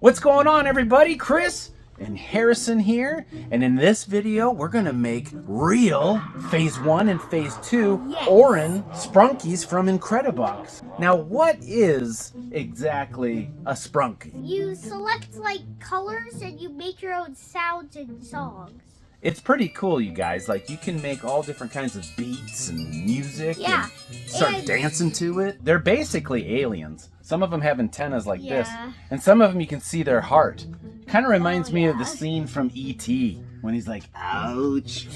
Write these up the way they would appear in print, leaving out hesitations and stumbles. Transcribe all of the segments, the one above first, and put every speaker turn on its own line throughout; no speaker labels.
What's going on, everybody? Chris and Harrison here, and in this video we're gonna make real phase 1 and phase 2 Oren Sprunkies from Incredibox. Now, what is exactly a Sprunki?
You select like colors and you make your own sounds and songs.
It's pretty cool, you guys. Like, you can make all different kinds of beats and music and start dancing to it. They're basically aliens. Some of them have antennas like this, and some of them you can see their heart. Kind of reminds me of the scene from E.T. when he's like, ouch.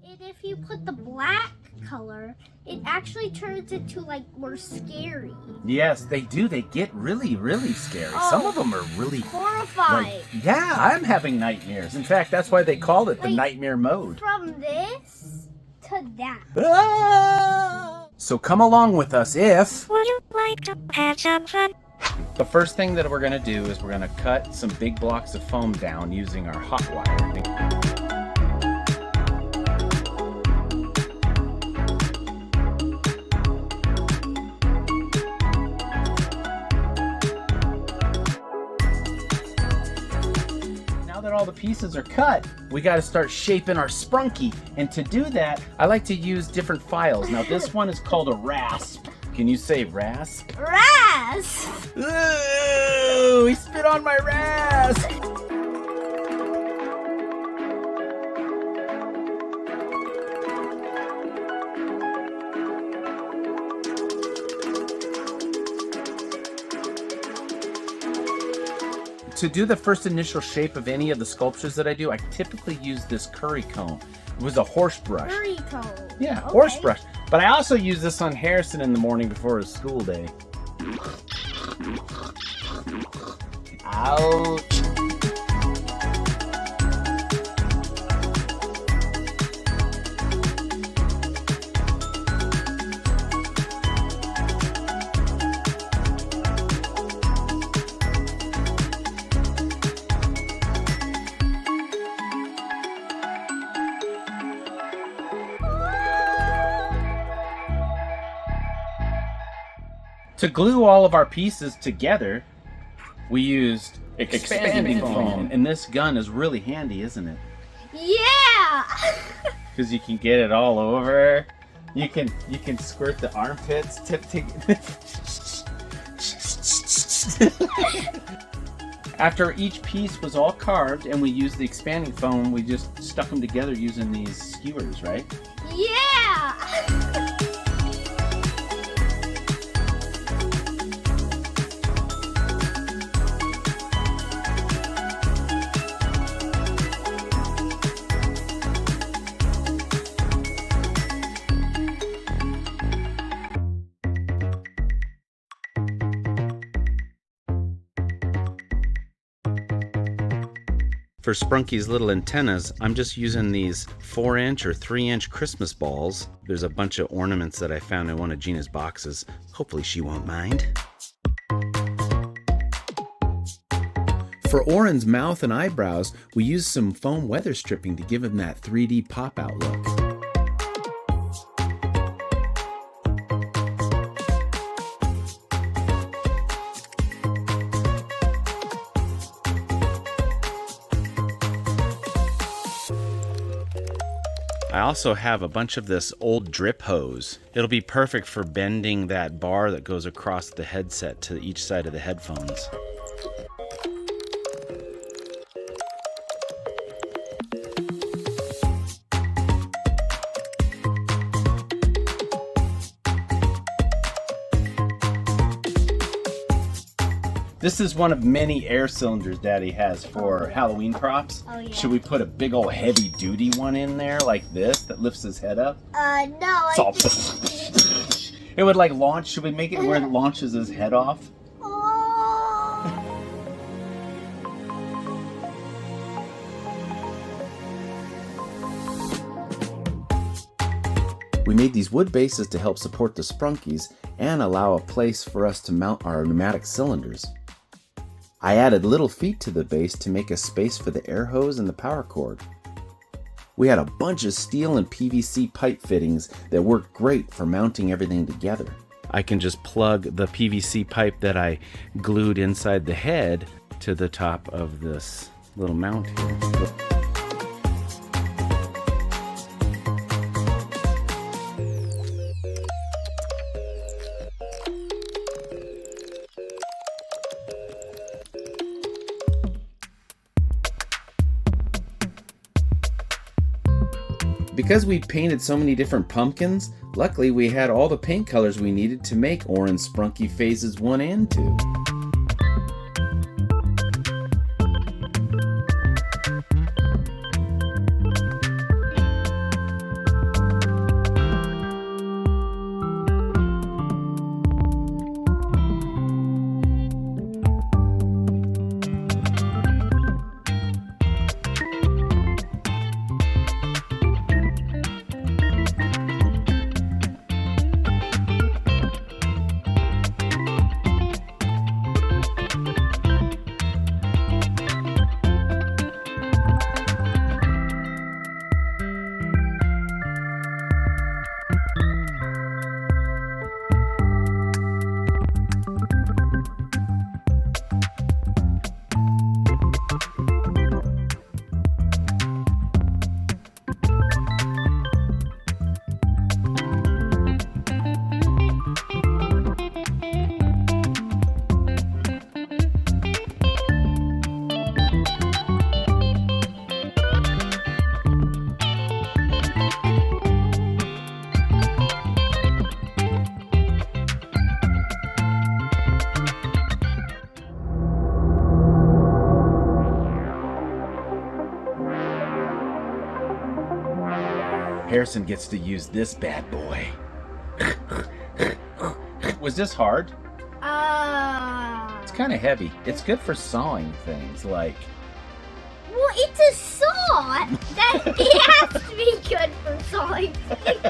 And if you put the black color, it actually turns into like more scary.
Yes, they do. They get really, really scary. Some of them are really
horrifying.
Like, yeah, I'm having nightmares. In fact, that's why they called it the nightmare mode.
From this to that.
Ah! So come along with us if...
Would you like to have some fun?
The first thing that we're going to do is we're going to cut some big blocks of foam down using our hot wire. Now that all the pieces are cut, we got to start shaping our Sprunki. And to do that, I like to use different files. Now this one is called a rasp. Can you say rasp?
Rasp!
Ooh, he spit on my rasp! To do the first initial shape of any of the sculptures that I do, I typically use this curry comb. It was a horse brush.
Curry comb.
Yeah, horse brush. But I also use this on Harrison in the morning before his school day. Ouch. To glue all of our pieces together, we used expanding foam, and this gun is really handy, isn't it?
Yeah!
Because you can get it all over. You can squirt the armpits. After each piece was all carved and we used the expanding foam, we just stuck them together using these skewers, right?
Yeah!
For Sprunki's little antennas, I'm just using these 4-inch or 3-inch Christmas balls. There's a bunch of ornaments that I found in one of Gina's boxes. Hopefully she won't mind. For Oren's mouth and eyebrows, we used some foam weather stripping to give him that 3D pop-out look. I also have a bunch of this old drip hose. It'll be perfect for bending that bar that goes across the headset to each side of the headphones. This is one of many air cylinders Daddy has for Halloween props.
Oh, yeah.
Should we put a big old heavy duty one in there like this that lifts his head up?
No.
It would like launch. Should we make it where it launches his head off?
Oh.
We made these wood bases to help support the Sprunkies and allow a place for us to mount our pneumatic cylinders. I added little feet to the base to make a space for the air hose and the power cord. We had a bunch of steel and PVC pipe fittings that work great for mounting everything together. I can just plug the PVC pipe that I glued inside the head to the top of this little mount here. Because we painted so many different pumpkins, luckily we had all the paint colors we needed to make Oren's Sprunki phases 1 and 2. Harrison gets to use this bad boy. Was this hard? It's kind of heavy. It's good for sawing things like...
Well, it's a saw! That it has to be good for sawing things.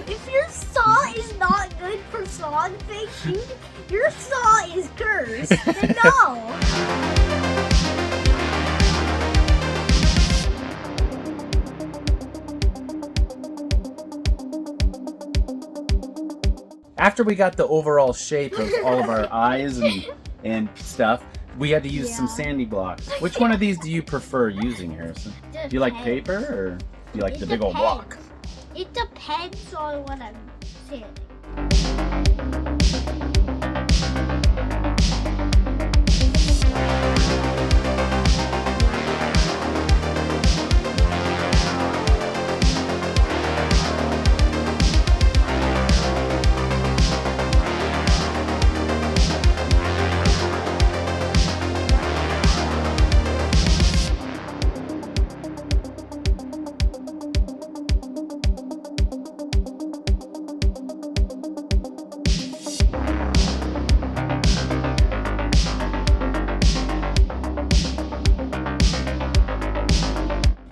If your saw is not good for sawing things, your saw is cursed. No!
After we got the overall shape of all of our eyes and stuff, we had to use some sandy blocks. Which one of these do you prefer using, Harrison? Do you like paper or do you like the big old block?
It depends on what I'm sanding.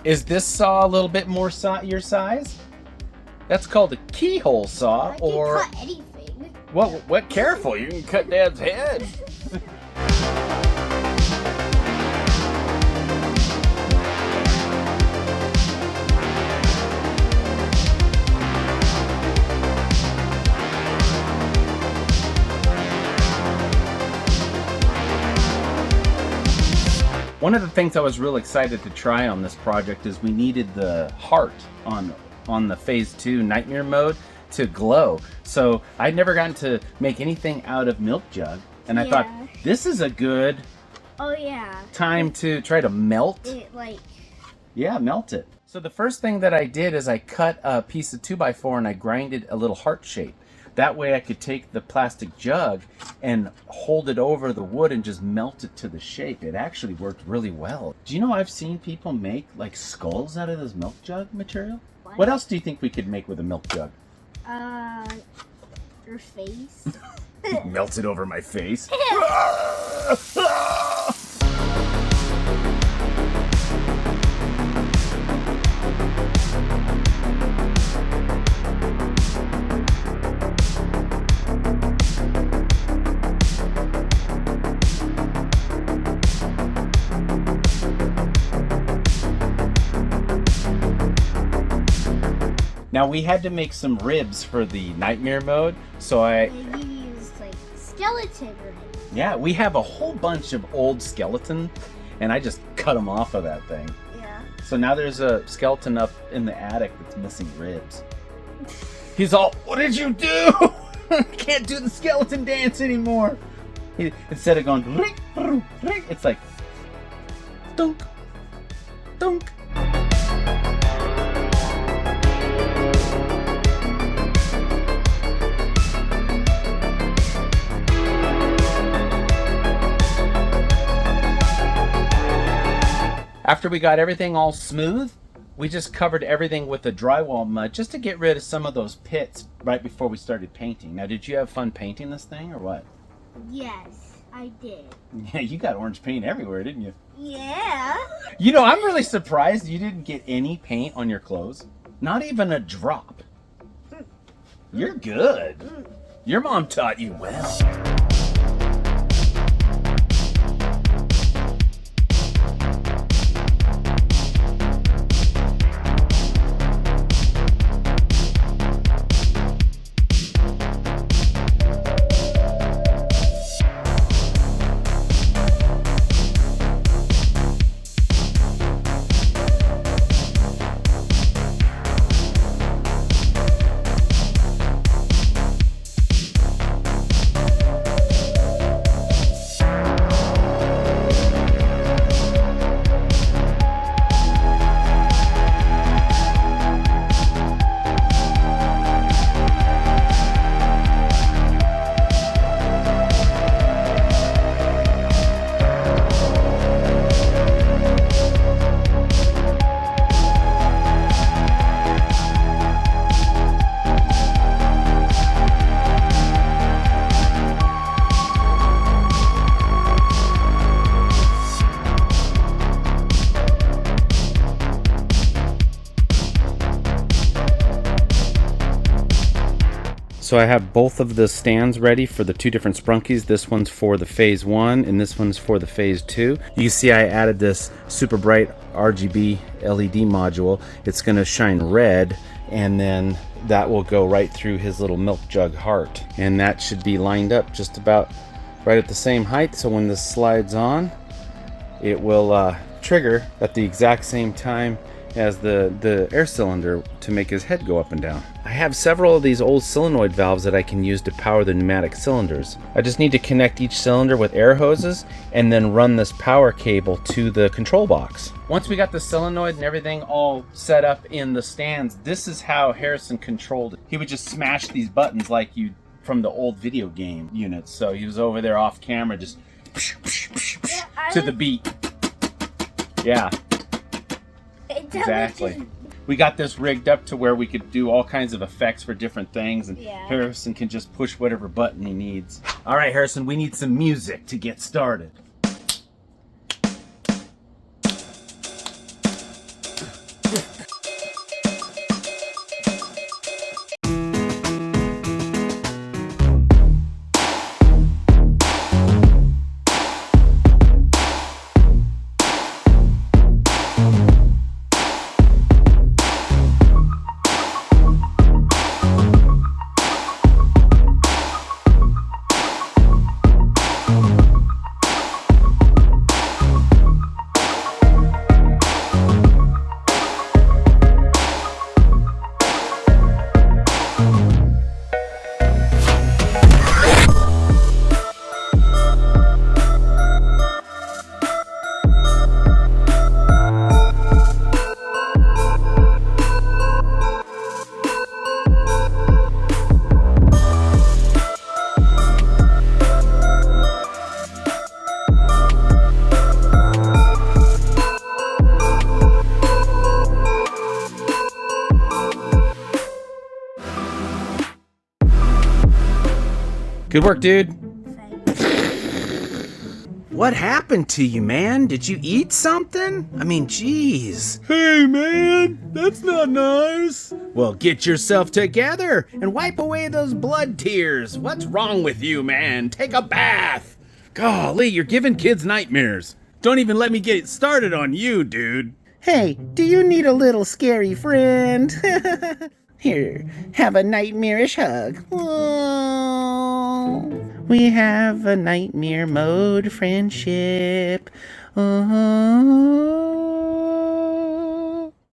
Is this saw a little bit more your size? That's called a keyhole saw, or...
I can cut anything.
What? Careful, you can cut Dad's head. One of the things I was real excited to try on this project is we needed the heart on the phase 2 nightmare mode to glow. So I'd never gotten to make anything out of milk jug, and I thought this is a good time to try to melt it, melt it. So the first thing that I did is I cut a piece of 2x4 and I grinded a little heart shape. That way I could take the plastic jug and hold it over the wood and just melt it to the shape. It actually worked really well. Do you know I've seen people make like skulls out of this milk jug material? What else do you think we could make with a milk jug?
Your face.
Melt it over my face. Now we had to make some ribs for the nightmare mode, so
You used like skeleton ribs.
Yeah, we have a whole bunch of old skeleton, and I just cut them off of that thing.
Yeah.
So now there's a skeleton up in the attic that's missing ribs. He's all, what did you do? I can't do the skeleton dance anymore. Instead of going, it's like, dunk, dunk. After we got everything all smooth, we just covered everything with the drywall mud just to get rid of some of those pits right before we started painting. Now, did you have fun painting this thing or what?
Yes, I did.
Yeah, you got orange paint everywhere, didn't you?
Yeah.
You know, I'm really surprised you didn't get any paint on your clothes. Not even a drop. You're good. Your mom taught you well. So I have both of the stands ready for the two different Sprunkis. This one's for the phase 1 and this one's for the phase 2. You can see I added this super bright RGB LED module. It's going to shine red, and then that will go right through his little milk jug heart. And that should be lined up just about right at the same height, so when this slides on, it will trigger at the exact same time as the air cylinder to make his head go up and down. I have several of these old solenoid valves that I can use to power the pneumatic cylinders. I just need to connect each cylinder with air hoses and then run this power cable to the control box. Once we got the solenoid and everything all set up in the stands, this is how Harrison controlled it. He would just smash these buttons like you from the old video game units. So he was over there off camera just to the beat. Yeah. Exactly. We got this rigged up to where we could do all kinds of effects for different things, and Harrison can just push whatever button he needs. All right, Harrison, we need some music to get started. Good work, dude. What happened to you, man? Did you eat something? I mean, jeez. Hey, man, that's not nice. Well, get yourself together and wipe away those blood tears. What's wrong with you, man? Take a bath. Golly, you're giving kids nightmares. Don't even let me get started on you, dude.
Hey, do you need a little scary friend? Here, have a nightmarish hug. Oh, we have a nightmare mode friendship. Oh.